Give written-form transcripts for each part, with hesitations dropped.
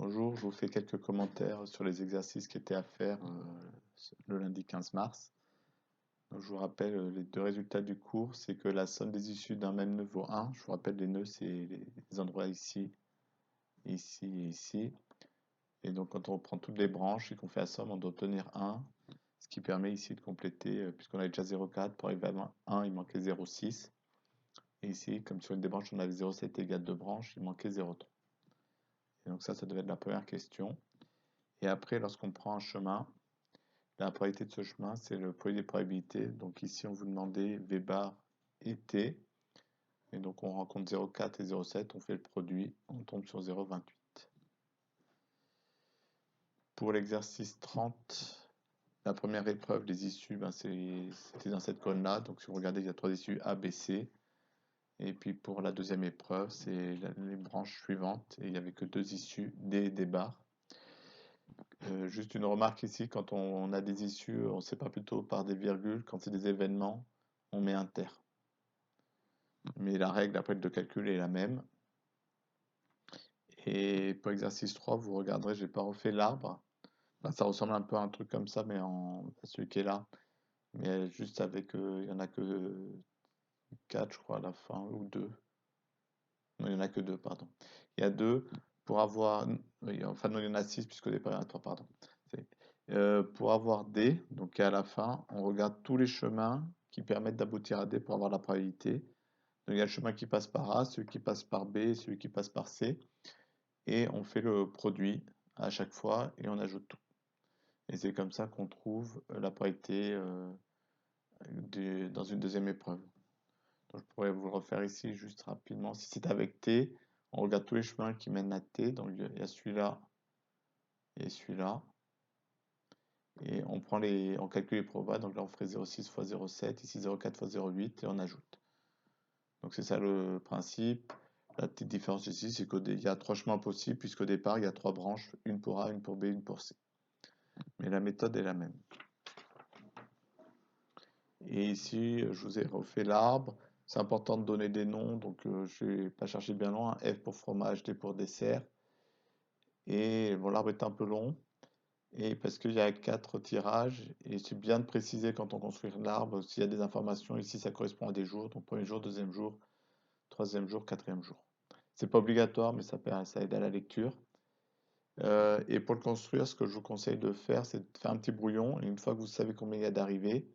Bonjour, je vous fais quelques commentaires sur les exercices qui étaient à faire le lundi 15 mars. Donc, je vous rappelle les deux résultats du cours, c'est que la somme des issues d'un même nœud vaut 1. Je vous rappelle les nœuds, c'est les endroits ici, ici et ici. Et donc quand on prend toutes les branches et qu'on fait la somme, on doit obtenir 1, ce qui permet ici de compléter, puisqu'on avait déjà 0,4, pour arriver à 1, il manquait 0,6. Et ici, comme sur une des branches, on avait 0,7 égale 2 branches, il manquait 0,3. Et donc ça devait être la première question. Et après, lorsqu'on prend un chemin, la probabilité de ce chemin, c'est le produit des probabilités. Donc ici, on vous demandait V bar et T. Et donc on rencontre 0,4 et 0,7, on fait le produit, on tombe sur 0,28. Pour l'exercice 30, la première épreuve, les issues, c'était dans cette colonne-là. Donc si vous regardez, il y a 3 issues A, B, C. Et puis pour la deuxième épreuve, c'est les branches suivantes. Et il n'y avait que 2 issues, D et D bar. Juste une remarque ici, quand on a des issues, on ne sait pas plutôt par des virgules, quand c'est des événements, on met inter. Mais la règle après de calcul est la même. Et pour exercice 3, vous regarderez, je n'ai pas refait l'arbre. Enfin, ça ressemble un peu à un truc comme ça, mais à celui qui est là. Mais juste avec, il n'y en a que 4, je crois, à la fin, ou 2. Non, il n'y en a que 2, pardon. Il y a 2 pour avoir. Oui, enfin, non, il y en a 6, puisqu'au départ, il y en a 3, pardon. Pour avoir D, donc à la fin, on regarde tous les chemins qui permettent d'aboutir à D pour avoir la probabilité. Donc il y a le chemin qui passe par A, celui qui passe par B, celui qui passe par C. Et on fait le produit à chaque fois et on ajoute tout. Et c'est comme ça qu'on trouve la probabilité dans une deuxième épreuve. Donc je pourrais vous le refaire ici juste rapidement. Si c'est avec T, on regarde tous les chemins qui mènent à T. Donc il y a celui-là et celui-là. Et on calcule les probas. Donc là, on ferait 0,6 fois 0,7, ici 0,4 fois 0,8 et on ajoute. Donc c'est ça le principe. La petite différence ici, c'est qu'il y a 3 chemins possibles, puisqu'au départ, il y a 3 branches, une pour A, une pour B, une pour C. Mais la méthode est la même. Et ici, je vous ai refait l'arbre. C'est important de donner des noms, donc je ne vais pas chercher bien loin. F pour fromage, D pour dessert. Et bon, l'arbre est un peu long. Et parce qu'il y a 4 tirages, et c'est bien de préciser quand on construit l'arbre, s'il y a des informations, ici ça correspond à des jours, donc premier jour, deuxième jour, troisième jour, quatrième jour. C'est pas obligatoire, mais ça aide à la lecture. Et pour le construire, ce que je vous conseille de faire, c'est de faire un petit brouillon, et une fois que vous savez combien il y a d'arrivées,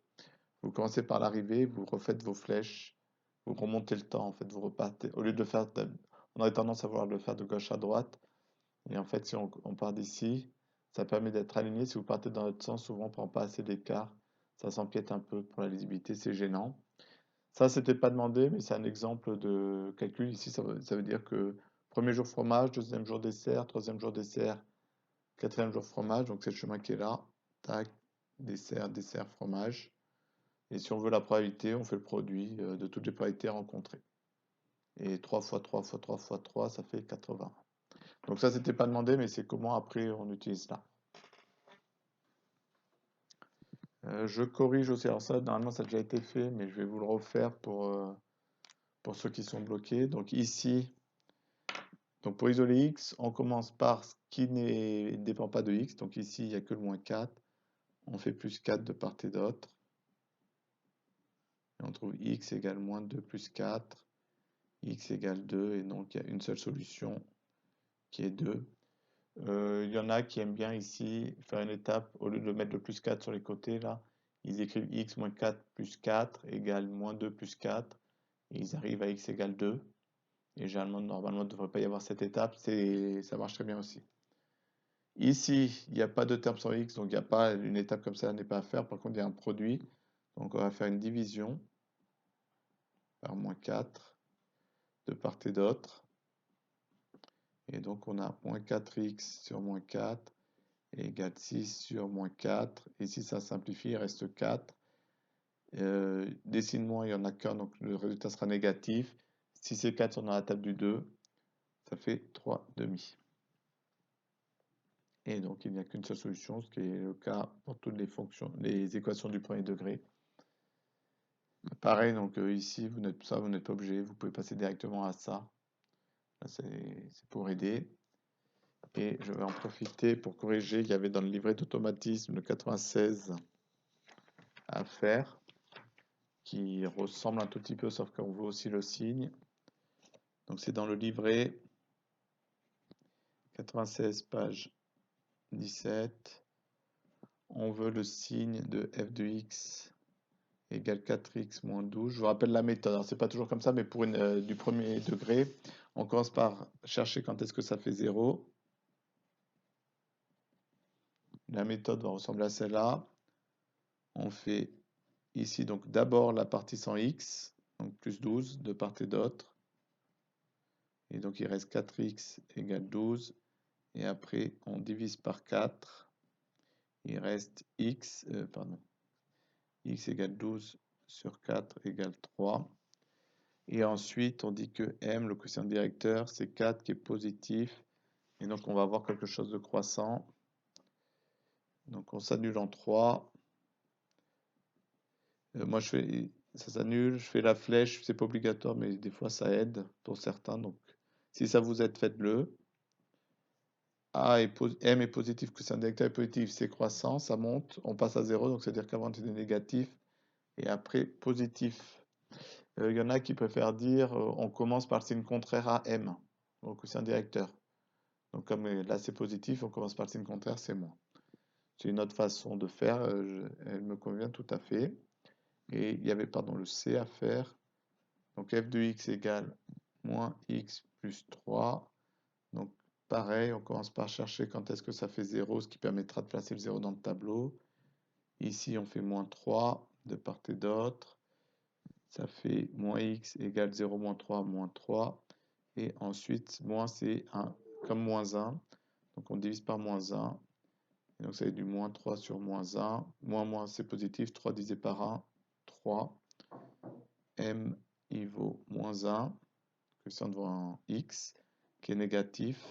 vous commencez par l'arrivée, vous refaites vos flèches, vous remontez le temps, en fait, vous repartez, au lieu de le faire, on aurait tendance à vouloir le faire de gauche à droite, et en fait, si on part d'ici, ça permet d'être aligné. Si vous partez dans l'autre sens, souvent on prend pas assez d'écart. Ça s'empiète un peu pour la lisibilité, c'est gênant. Ça, c'était pas demandé, mais c'est un exemple de calcul. Ici, ça veut dire que premier jour fromage, deuxième jour dessert, troisième jour dessert, quatrième jour fromage. Donc c'est le chemin qui est là. Tac, dessert, dessert, fromage. Et si on veut la probabilité, on fait le produit de toutes les probabilités rencontrées. Et 3 fois 3 fois 3 fois 3, ça fait 80. Donc ça, c'était pas demandé, mais c'est comment après on utilise ça. Je corrige aussi, alors ça, normalement, ça a déjà été fait, mais je vais vous le refaire pour ceux qui sont bloqués. Donc ici, donc pour isoler x, on commence par ce qui ne dépend pas de x. Donc ici, il n'y a que le moins 4. On fait plus 4 de part et d'autre. Et on trouve x égale moins 2 plus 4. X égale 2. Et donc, il y a une seule solution qui est 2. Il y en a qui aiment bien ici faire une étape, au lieu de mettre le plus 4 sur les côtés, là, ils écrivent x moins 4 plus 4 égale moins 2 plus 4. Et ils arrivent à x égale 2. Et généralement, normalement, il ne devrait pas y avoir cette étape. Ça marche très bien aussi. Ici, il n'y a pas de terme sur x, donc il n'y a pas une étape comme ça n'est pas à faire. Par contre, il y a un produit. Donc on va faire une division par moins 4 de part et d'autre. Et donc on a moins 4x sur moins 4 égale 6 sur moins 4. Et si ça simplifie, il reste 4. Décilement, il n'y en a qu'un, donc le résultat sera négatif. Si c'est 4, on a la table du 2. Ça fait 3 demi. Et donc, il n'y a qu'une seule solution, ce qui est le cas pour toutes les fonctions, les équations du premier degré. Pareil, donc ici, vous n'êtes pas obligé, vous pouvez passer directement à ça. Là, c'est pour aider. Et je vais en profiter pour corriger. Il y avait dans le livret d'automatisme le 96 à faire, qui ressemble un tout petit peu, sauf qu'on veut aussi le signe. Donc c'est dans le livret 96, page 17. On veut le signe de f de x égale 4x moins 12. Je vous rappelle la méthode. Alors, c'est pas toujours comme ça, mais pour du premier degré, on commence par chercher quand est-ce que ça fait 0. La méthode va ressembler à celle-là. On fait ici donc d'abord la partie sans x, donc plus 12 de part et d'autre. Et donc il reste 4x égale 12. Et après, on divise par 4. Il reste x égale 12 sur 4 égale 3. Et ensuite, on dit que m, le quotient directeur, c'est 4 qui est positif. Et donc, on va avoir quelque chose de croissant. Donc, on s'annule en 3. Moi, ça s'annule. Je fais la flèche. C'est pas obligatoire, mais des fois, ça aide pour certains. Donc, si ça vous aide, faites-le. M est positif, quotient directeur est positif, c'est croissant, ça monte. On passe à 0, donc c'est-à-dire qu'avant, c'était négatif. Et après, positif. Il y en a qui préfèrent dire on commence par le signe contraire à M, au quotient directeur. Donc comme là c'est positif, on commence par le signe contraire, c'est moins. C'est une autre façon de faire, elle me convient tout à fait. Et il y avait pardon, le C à faire. Donc f de x égale moins x plus 3. Donc pareil, on commence par chercher quand est-ce que ça fait 0, ce qui permettra de placer le 0 dans le tableau. Ici on fait moins 3 de part et d'autre. Ça fait moins x égale 0 moins 3 moins 3. Et ensuite, moins c'est comme moins 1. Donc on divise par moins 1. Et donc ça fait du moins 3 sur moins 1. Moins moins c'est positif. 3 divisé par 1, 3. M il vaut moins 1. Quotient devant x qui est négatif.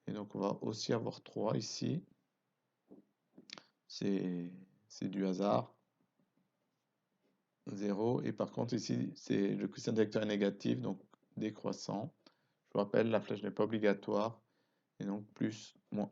Et donc on va aussi avoir 3 ici. C'est du hasard. 0. Et par contre ici, c'est le quotient directeur est négatif, donc décroissant. Je vous rappelle, la flèche n'est pas obligatoire. Et donc plus, moins.